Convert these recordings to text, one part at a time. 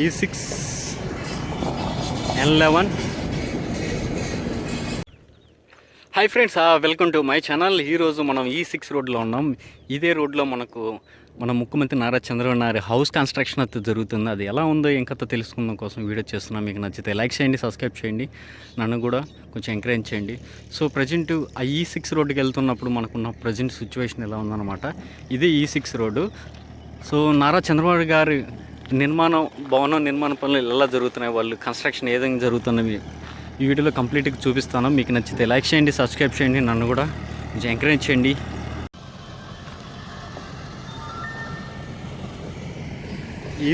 E6 N11. Hi friends, welcome to my channel. ఈరోజు మనం E6 రోడ్లో ఉన్నాం. ఇదే రోడ్లో మన ముఖ్యమంత్రి నారా చంద్రబాబు నాయుడు హౌస్ కన్స్ట్రక్షన్ అయితే జరుగుతుంది. అది ఎలా ఉందో ఇంకతో తెలుసుకుందాం కోసం వీడియో చేస్తున్నాం. మీకు నచ్చితే లైక్ చేయండి, సబ్స్క్రైబ్ చేయండి, నన్ను కూడా కొంచెం ఎంకరేజ్ చేయండి. సో ప్రజెంట్ ఆ E6 రోడ్డుకి వెళ్తున్నప్పుడు మనకున్న ప్రజెంట్ సిచ్యువేషన్ ఎలా ఉందన్నమాట. ఇదే E6 road. So Nara Chandrababu గారి భవనం నిర్మాణ పనులు ఎలా జరుగుతున్నాయి, వాళ్ళు కన్స్ట్రక్షన్ ఏ విధంగా జరుగుతున్నవి ఈ వీడియోలో కంప్లీట్గా చూపిస్తాను. మీకు నచ్చితే లైక్ చేయండి, సబ్స్క్రైబ్ చేయండి, నన్ను కూడా కొంచెం ఎంకరేజ్ చేయండి.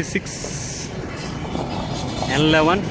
E6 N11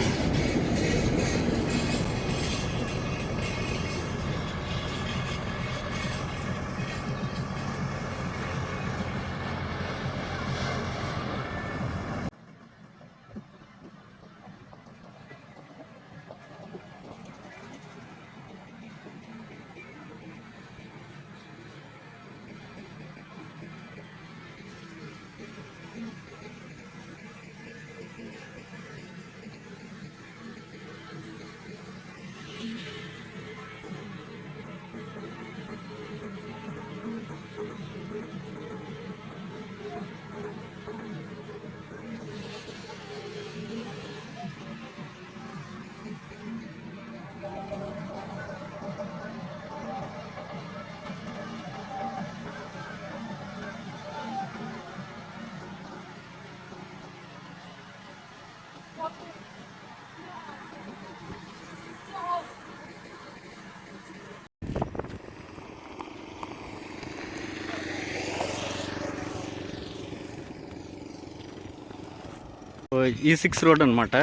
E6 రోడ్ అనమాట.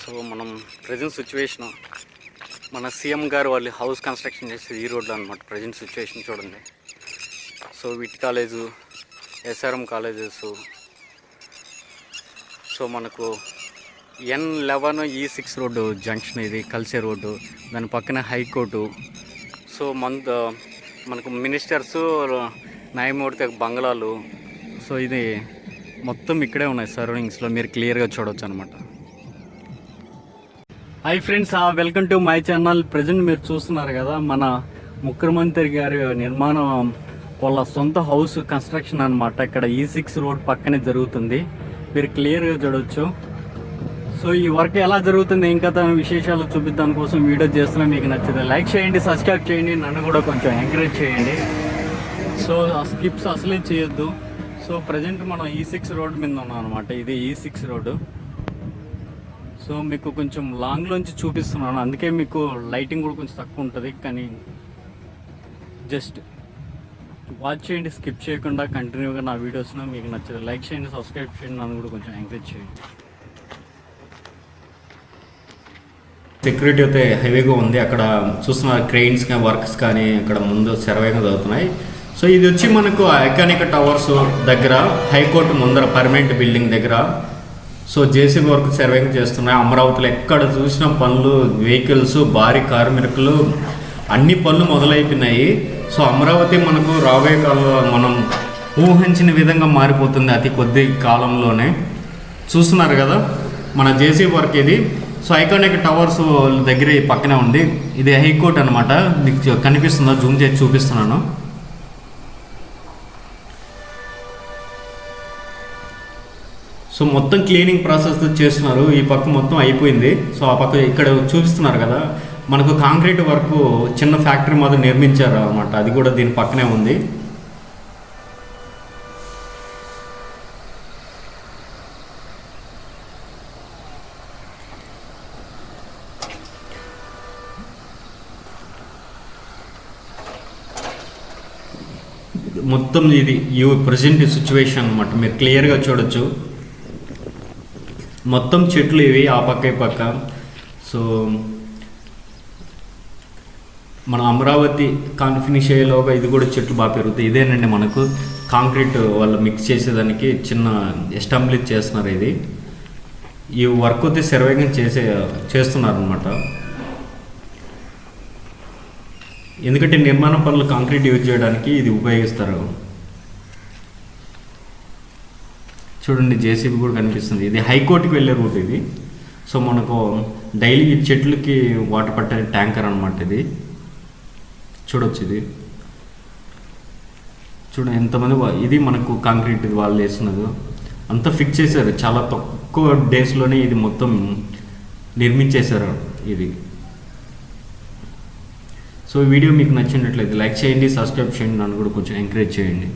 సో మనం ప్రజెంట్ సిచ్యువేషన్ మన సీఎం గారు వాళ్ళు హౌస్ కన్స్ట్రక్షన్ చేసేది ఈ రోడ్లో అనమాట. ప్రజెంట్ సిచ్యువేషన్ చూడండి. So VIT college, SRM colleges, so మనకు N11 E6 రోడ్డు జంక్షన్, ఇది కలిసే రోడ్డు. దాని పక్కన హైకోర్టు. సో మనకు మినిస్టర్స్, న్యాయమూర్తి బంగ్లాలు. సో ఇది మొత్తం ఇక్కడే ఉన్నాయి సరౌండింగ్స్లో, మీరు క్లియర్గా చూడవచ్చు అనమాట. Hi friends, welcome to my channel. Present మీరు చూస్తున్నారు కదా, మన ముఖ్యమంత్రి గారి నిర్మాణం వాళ్ళ సొంత హౌస్ కన్స్ట్రక్షన్ అనమాట. ఇక్కడ E6 రోడ్ పక్కనే జరుగుతుంది, మీరు క్లియర్గా చూడవచ్చు. సో ఈ వర్క్ ఎలా జరుగుతుంది ఇంకా తన విశేషాలు చూపిద్దాం కోసం వీడియో చేస్తున్నా. మీకు నచ్చితే లైక్ చేయండి, సబ్స్క్రైబ్ చేయండి, నన్ను కూడా కొంచెం ఎంకరేజ్ చేయండి. సో ఆ స్కిప్స్ అసలే చేయొద్దు. సో ప్రజెంట్ మనం E6 రోడ్ మీద ఉన్నాం అనమాట. ఇది E6 రోడ్డు. సో మీకు కొంచెం లాంగ్లోంచి చూపిస్తున్నాను, అందుకే మీకు లైటింగ్ కూడా కొంచెం తక్కువ ఉంటుంది. కానీ జస్ట్ వాచ్ చేయండి, స్కిప్ చేయకుండా కంటిన్యూగా నా వీడియోస్ను. మీకు నచ్చదు లైక్ చేయండి, సబ్స్క్రైబ్ చేయండి, నన్ను కూడా కొంచెం ఎంకరేజ్ చేయండి. సెక్యూరిటీ అయితే హెవీగా ఉంది. అక్కడ చూస్తున్న క్రెయిన్స్ కానీ వర్క్స్ కానీ అక్కడ ముందు శరవేగంగా జరుగుతున్నాయి. సో ఇది వచ్చి మనకు ఐకానిక్ టవర్స్ దగ్గర, హైకోర్టు ముందర పర్మనెంట్ బిల్డింగ్ దగ్గర. సో జేసీబీ వర్క్ సర్వేయింగ్ చేస్తున్నాయి. అమరావతిలో ఎక్కడ చూసిన పనులు, వెహికల్స్, భారీ కార్మికులు, అన్ని పనులు మొదలైపోయినాయి. సో అమరావతి మనకు రాబోయే కాలంలో మనం ఊహించిన విధంగా మారిపోతుంది అతి కొద్ది కాలంలోనే. చూస్తున్నారు కదా మన జేసీబీ వర్క్ ఇది. సో ఐకానిక్ టవర్స్ దగ్గర పక్కనే ఉంది. ఇది హైకోర్టు అనమాట. మీకు కనిపిస్తుందా? జూమ్ చేసి చూపిస్తున్నాను. సో మొత్తం క్లీనింగ్ ప్రాసెస్ చేస్తున్నారు. ఈ పక్క మొత్తం అయిపోయింది. సో ఆ పక్క ఇక్కడ చూపిస్తున్నారు కదా, మనకు కాంక్రీట్ వర్క్ చిన్న ఫ్యాక్టరీ మాత్రం నిర్మించారు అనమాట. అది కూడా దీని పక్కనే ఉంది. మొత్తం ఇది ప్రజెంట్ సిచ్యువేషన్ అనమాట, మీరు క్లియర్గా చూడొచ్చు. మొత్తం చెట్లు ఇవి ఆ పక్క ఈ పక్క. సో మన అమరావతి ఫినిష్ అయ్యేలోగా ఇది కూడా చెట్లు బాగా పెరుగుతాయి. ఇదేనండి మనకు కాంక్రీట్ వాళ్ళు మిక్స్ చేసేదానికి చిన్న అసెంబ్లీ చేస్తున్నారు. ఇది ఈ వర్క్ అయితే శరవేగం చేస్తున్నారు అనమాట. ఎందుకంటే నిర్మాణ పనులు కాంక్రీట్ యూజ్ చేయడానికి ఇది ఉపయోగిస్తారు. చూడండి జేసీబీ కూడా కనిపిస్తుంది. ఇది హైకోర్టుకి వెళ్ళే రూట్ ఇది. సో మనకు డైలీ చెట్లకి వాటర్ పట్టే ట్యాంకర్ అనమాట ఇది. చూడొచ్చు ఇది. చూడండి ఎంతమంది ఇది మనకు కాంక్రీట్ ఇది వాళ్ళు వేస్తున్నది అంతా ఫిక్స్ చేశారు. చాలా తక్కువ డేస్లోనే ఇది మొత్తం నిర్మించేశారు ఇది. సో ఈ వీడియో మీకు నచ్చినట్లయితే లైక్ చేయండి, సబ్స్క్రైబ్ చేయండి, నన్ను కూడా కొంచెం ఎంకరేజ్ చేయండి.